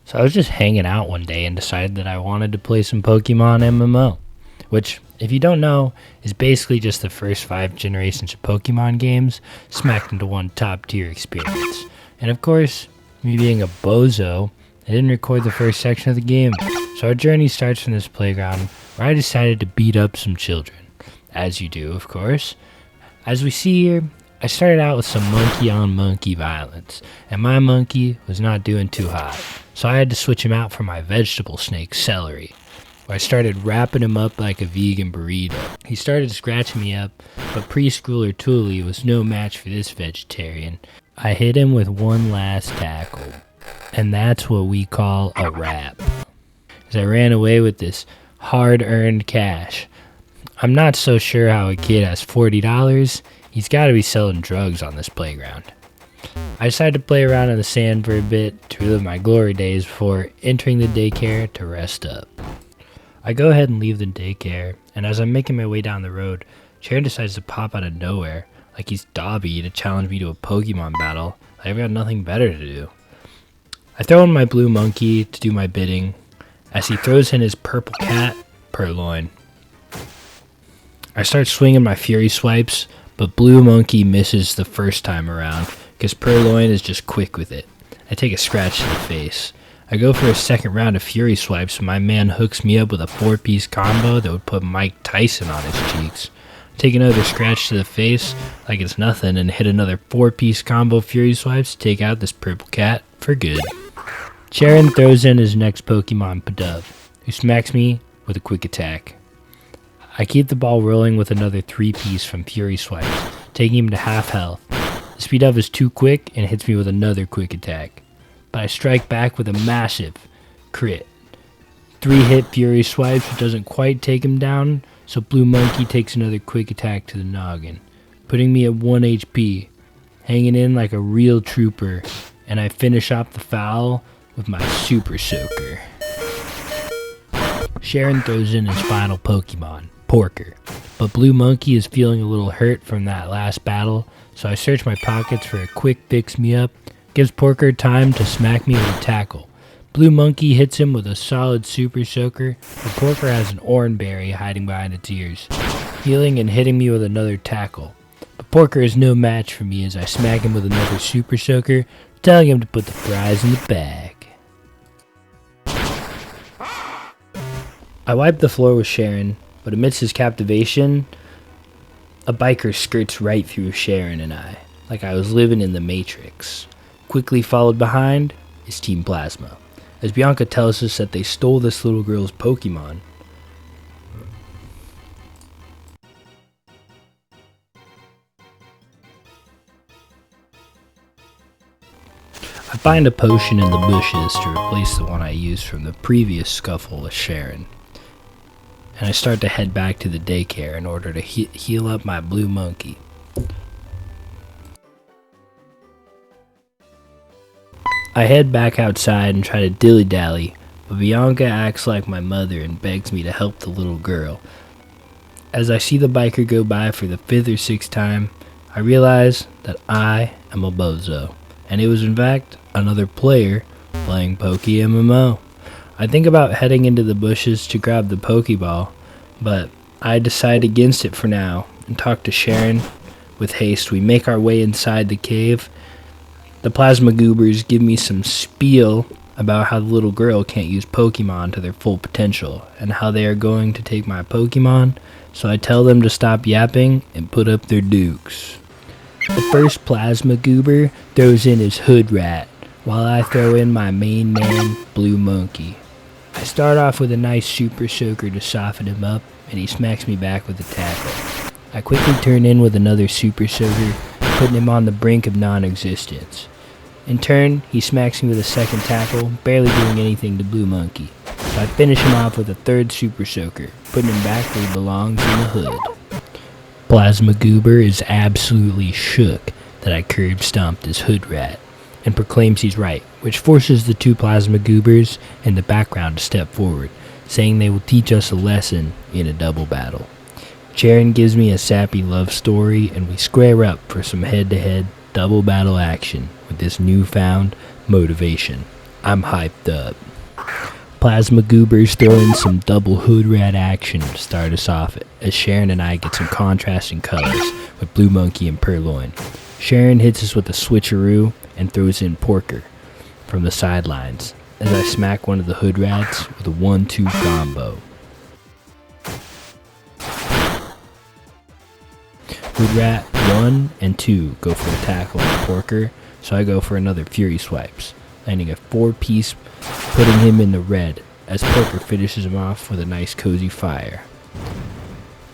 So I was just hanging out one day and decided that I wanted to play some Pokemon MMO, which, if you don't know, is basically just the first 5 generations of Pokemon games smacked into one top tier experience. And of course, me being a bozo, I didn't record the first section of the game. So our journey starts from this playground where I decided to beat up some children. As you do, of course. As we see here, I started out with some monkey on monkey violence, and my monkey was not doing too hot. So I had to switch him out for my vegetable snake, Celery, where I started wrapping him up like a vegan burrito. He started scratching me up, but preschooler Thule was no match for this vegetarian. I hit him with one last tackle, and that's what we call a wrap. As I ran away with this hard-earned cash. I'm not so sure how a kid has $40. He's got to be selling drugs on this playground. I decided to play around in the sand for a bit to relive my glory days before entering the daycare to rest up. I go ahead and leave the daycare, and as I'm making my way down the road, Cheren decides to pop out of nowhere, like he's Dobby, to challenge me to a Pokemon battle. I've got nothing better to do. I throw in my blue monkey to do my bidding, as he throws in his purple cat, Purloin. I start swinging my Fury Swipes, but Blue Monkey misses the first time around, because Purloin is just quick with it. I take a scratch to the face. I go for a second round of Fury Swipes, and my man hooks me up with a 4-piece combo that would put Mike Tyson on his cheeks. I take another scratch to the face, like it's nothing, and hit another 4-piece combo Fury Swipes to take out this purple cat for good. Cheren throws in his next Pokemon, Pidove, who smacks me with a quick attack. I keep the ball rolling with another 3-piece from Fury Swipes, taking him to half health. The speed up is too quick and hits me with another quick attack, but I strike back with a massive crit. 3-hit Fury Swipes, which doesn't quite take him down, so Blue Monkey takes another quick attack to the noggin, putting me at 1 HP, hanging in like a real trooper, and I finish off the foul with my Super Soaker. Cheren throws in his final Pokemon, Porker, but Blue Monkey is feeling a little hurt from that last battle, so I search my pockets for a quick fix-me-up, gives Porker time to smack me with a tackle. Blue Monkey hits him with a solid Super Soaker, but Porker has an Oranberry hiding behind its ears, healing and hitting me with another tackle. But Porker is no match for me as I smack him with another Super Soaker, telling him to put the prize in the bag. I wipe the floor with Cheren, but amidst his captivation, a biker skirts right through Cheren and I, like I was living in the Matrix. Quickly followed behind is Team Plasma, as Bianca tells us that they stole this little girl's Pokemon. I find a potion in the bushes to replace the one I used from the previous scuffle with Cheren, and I start to head back to the daycare in order to heal up my Blue Monkey. I head back outside and try to dilly-dally, but Bianca acts like my mother and begs me to help the little girl. As I see the biker go by for the 5th or 6th time, I realize that I am a bozo, and it was in fact another player playing pokeMMO. I think about heading into the bushes to grab the Pokeball, but I decide against it for now and talk to Cheren. With haste, we make our way inside the cave. The Plasma Goobers give me some spiel about how the little girl can't use Pokemon to their full potential and how they are going to take my Pokemon, so I tell them to stop yapping and put up their dukes. The first Plasma Goober throws in his Hood Rat, while I throw in my main man, Blue Monkey. I start off with a nice Super Soaker to soften him up, and he smacks me back with a tackle. I quickly turn in with another Super Soaker, putting him on the brink of non-existence. In turn, he smacks me with a second tackle, barely doing anything to Blue Monkey. So I finish him off with a third Super Soaker, putting him back where he belongs in the hood. Plasma Goober is absolutely shook that I curb stomped his Hood Rat, and proclaims he's right, which forces the 2 Plasma Goobers in the background to step forward, saying they will teach us a lesson in a double battle. Cheren gives me a sappy love story, and we square up for some head-to-head double battle action with this newfound motivation. I'm hyped up. Plasma Goobers throw in some double hood rat action to start us off as Cheren and I get some contrasting colors with Blue Monkey and Purloin. Cheren hits us with a switcheroo and throws in Porker from the sidelines as I smack one of the hood rats with a 1-2 combo. Hood rat 1 and 2 go for a tackle on Porker, so I go for another Fury Swipes, landing a 4-piece, putting him in the red as Porker finishes him off with a nice cozy fire.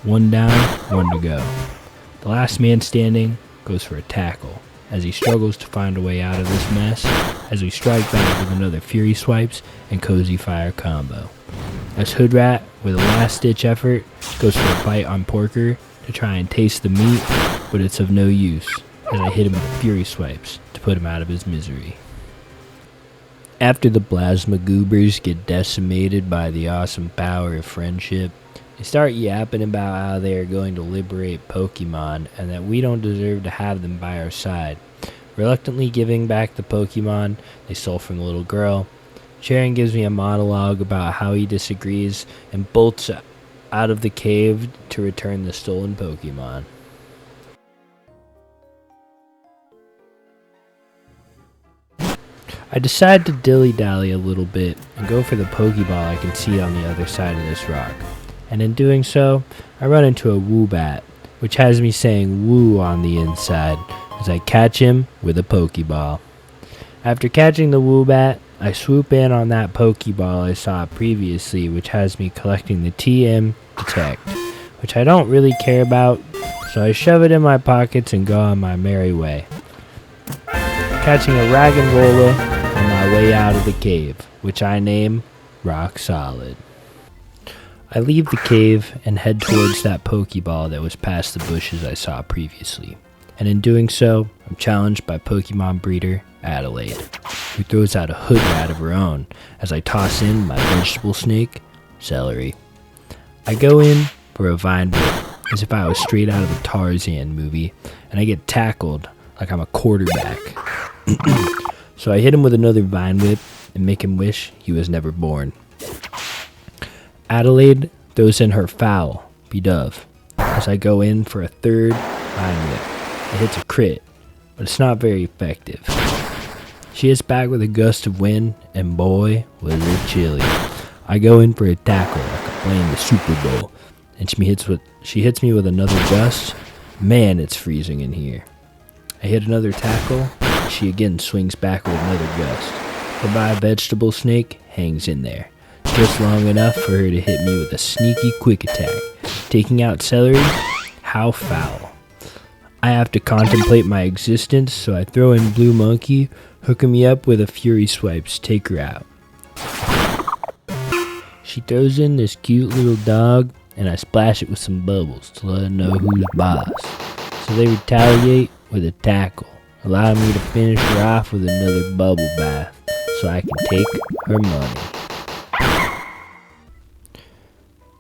1 down, 1 to go. The last man standing goes for a tackle as he struggles to find a way out of this mess as we strike back with another Fury Swipes and cozy fire combo. As Hood Rat, with a last-ditch effort, goes for a bite on Porker to try and taste the meat, but it's of no use as I hit him with Fury Swipes to put him out of his misery. After the Plasma Goobers get decimated by the awesome power of friendship, they start yapping about how they are going to liberate Pokemon and that we don't deserve to have them by our side. Reluctantly giving back the Pokemon they stole from the little girl, Cheren gives me a monologue about how he disagrees and bolts out of the cave to return the stolen Pokemon. I decide to dilly-dally a little bit and go for the Pokeball I can see on the other side of this rock. And in doing so, I run into a Woobat, which has me saying woo on the inside as I catch him with a Pokeball. After catching the Woobat, I swoop in on that Pokeball I saw previously, which has me collecting the TM Detect, which I don't really care about, so I shove it in my pockets and go on my merry way, catching a Raggenrola on my way out of the cave, which I name Rock Solid. I leave the cave and head towards that Pokeball that was past the bushes I saw previously, and in doing so, I'm challenged by Pokemon breeder Adelaide, who throws out a Hood Rat of her own as I toss in my vegetable snake, Celery. I go in for a Vine Whip as if I was straight out of a Tarzan movie, and I get tackled like I'm a quarterback. So I hit him with another Vine Whip and make him wish he was never born. Adelaide throws in her foul, Bedove, as I go in for a third Vine Whip. It hits a crit, but it's not very effective. She hits back with a gust of wind, and boy, was it chilly. I go in for a tackle like I'm playing the Super Bowl, and she hits me with another gust. Man, it's freezing in here. I hit another tackle, and she again swings back with another gust. But my vegetable snake hangs in there, just long enough for her to hit me with a sneaky quick attack, taking out Celery. How foul. I have to contemplate my existence, so I throw in Blue Monkey, hooking me up with a Fury Swipes, take her out. She throws in this cute little dog, and I splash it with some bubbles to let her know who's boss. So they retaliate with a tackle, allowing me to finish her off with another bubble bath, so I can take her money.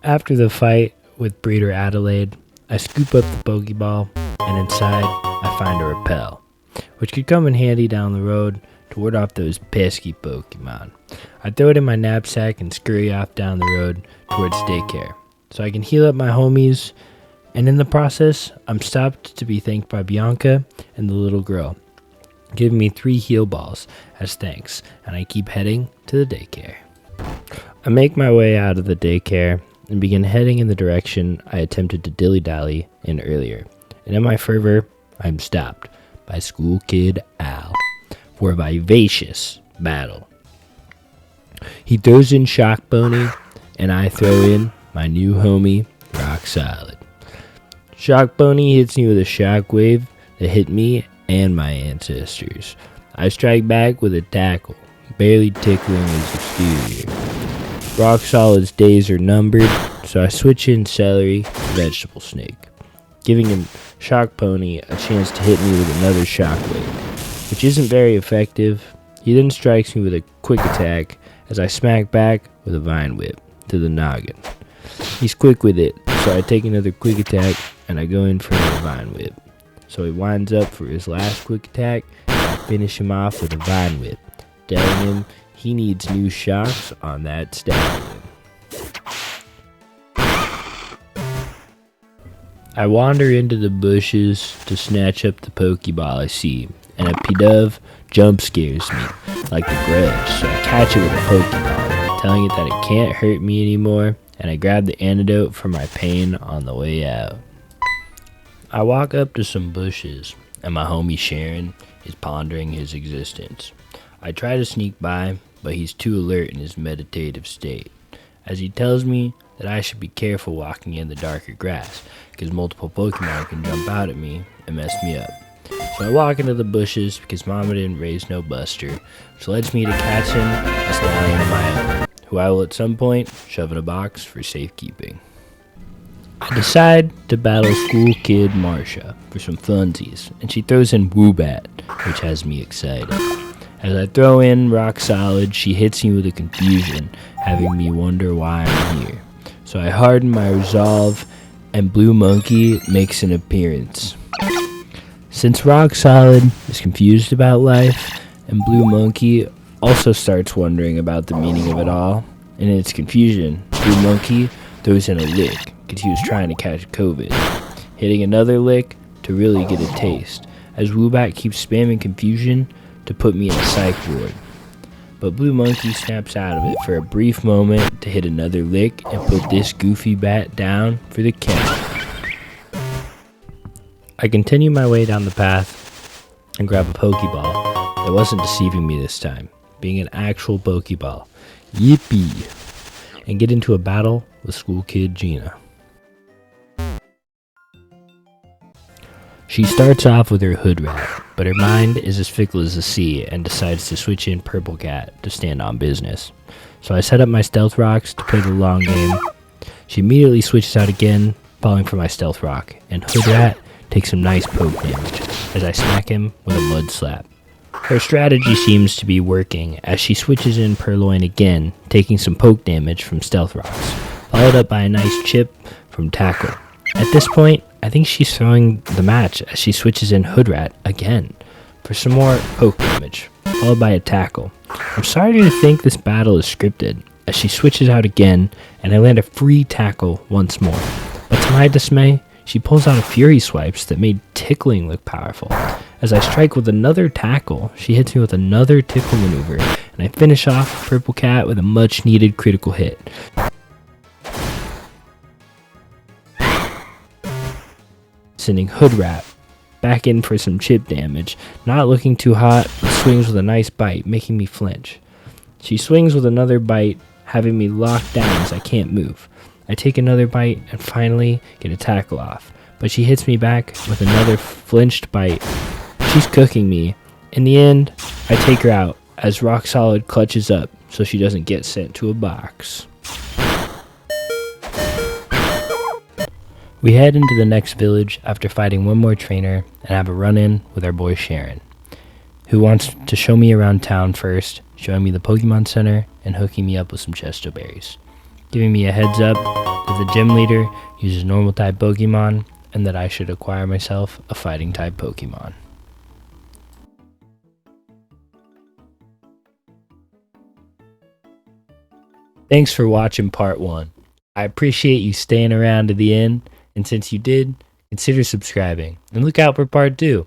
After the fight with breeder Adelaide, I scoop up the Pokeball, and inside I find a Repel, which could come in handy down the road to ward off those pesky Pokemon. I throw it in my knapsack and scurry off down the road towards daycare, so I can heal up my homies, and in the process, I'm stopped to be thanked by Bianca and the little girl, giving me 3 heal balls as thanks, and I keep heading to the daycare. I make my way out of the daycare and begin heading in the direction I attempted to dilly-dally in earlier, and in my fervor, I'm stopped by School Kid Al for a vivacious battle. He throws in Shock Pony, and I throw in my new homie, Rock Solid. Shock Pony hits me with a shockwave that hit me and my ancestors. I strike back with a tackle, barely tickling his exterior. Rock Solid's days are numbered, so I switch in Celery, Vegetable Snake, giving him Shock Pony a chance to hit me with another shockwave, which isn't very effective. He then strikes me with a quick attack as I smack back with a Vine Whip to the noggin. He's quick with it, so I take another quick attack and I go in for another Vine Whip. So he winds up for his last quick attack and I finish him off with a Vine Whip, telling him He needs new shocks on that stallion. I wander into the bushes to snatch up the Pokeball I see, and a Pidove jump scares me, like the Grudge, so I catch it with a Pokeball, telling it that it can't hurt me anymore, and I grab the antidote for my pain on the way out. I walk up to some bushes, and my homie Cheren is pondering his existence. I try to sneak by, but he's too alert in his meditative state, as he tells me that I should be careful walking in the darker grass, because multiple Pokemon can jump out at me and mess me up. So I walk into the bushes because Mama didn't raise no buster, which leads me to catching a stallion of my own, who I will at some point shove in a box for safekeeping. I decide to battle school kid Marsha for some funsies, and she throws in Woobat, which has me excited. As I throw in Rock Solid, she hits me with a confusion, having me wonder why I'm here. So I harden my resolve, and Blue Monkey makes an appearance. Since Rock Solid is confused about life, and Blue Monkey also starts wondering about the meaning of it all, and in its confusion, Blue Monkey throws in a lick, because he was trying to catch COVID, hitting another lick to really get a taste, as Woobat keeps spamming confusion to put me in a psych ward. But Blue Monkey snaps out of it for a brief moment to hit another lick and put this goofy bat down for the count. I continue my way down the path and grab a Pokeball that wasn't deceiving me this time, being an actual Pokeball. Yippee! And get into a battle with school kid Gina. She starts off with her Hood Rat, but her mind is as fickle as the sea and decides to switch in Purple Cat to stand on business. So I set up my Stealth Rocks to play the long game. She immediately switches out again, falling for my Stealth Rock, and Hood Rat takes some nice poke damage as I smack him with a Mud Slap. Her strategy seems to be working as she switches in Purloin again, taking some poke damage from Stealth Rocks, followed up by a nice chip from Tackle. At this point, I think she's throwing the match as she switches in Hood Rat again for some more poke damage, followed by a Tackle. I'm starting to think this battle is scripted as she switches out again and I land a free Tackle once more. But to my dismay, she pulls out a Fury Swipes that made tickling look powerful. As I strike with another Tackle, she hits me with another Tickle maneuver, and I finish off Purple Cat with a much needed critical hit. Sending Hood Rat back in for some chip damage, not looking too hot, but swings with a nice bite, making me flinch. She swings with another bite, having me locked down as I can't move. I take another bite and finally get a Tackle off, but she hits me back with another flinched bite. She's cooking me. In the end, I take her out as Rock Solid clutches up so she doesn't get sent to a box. We head into the next village after fighting one more trainer and have a run-in with our boy Cheren, who wants to show me around town first, showing me the Pokemon Center and hooking me up with some Chesto Berries, giving me a heads up that the gym leader uses normal type Pokemon and that I should acquire myself a fighting type Pokemon. Thanks for watching part 1. I appreciate you staying around to the end. And since you did, consider subscribing. And look out for part 2.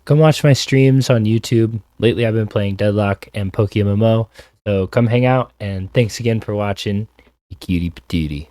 Come watch my streams on YouTube. Lately I've been playing Deadlock and pokeMMO. So come hang out, and thanks again for watching, you cutie patootie.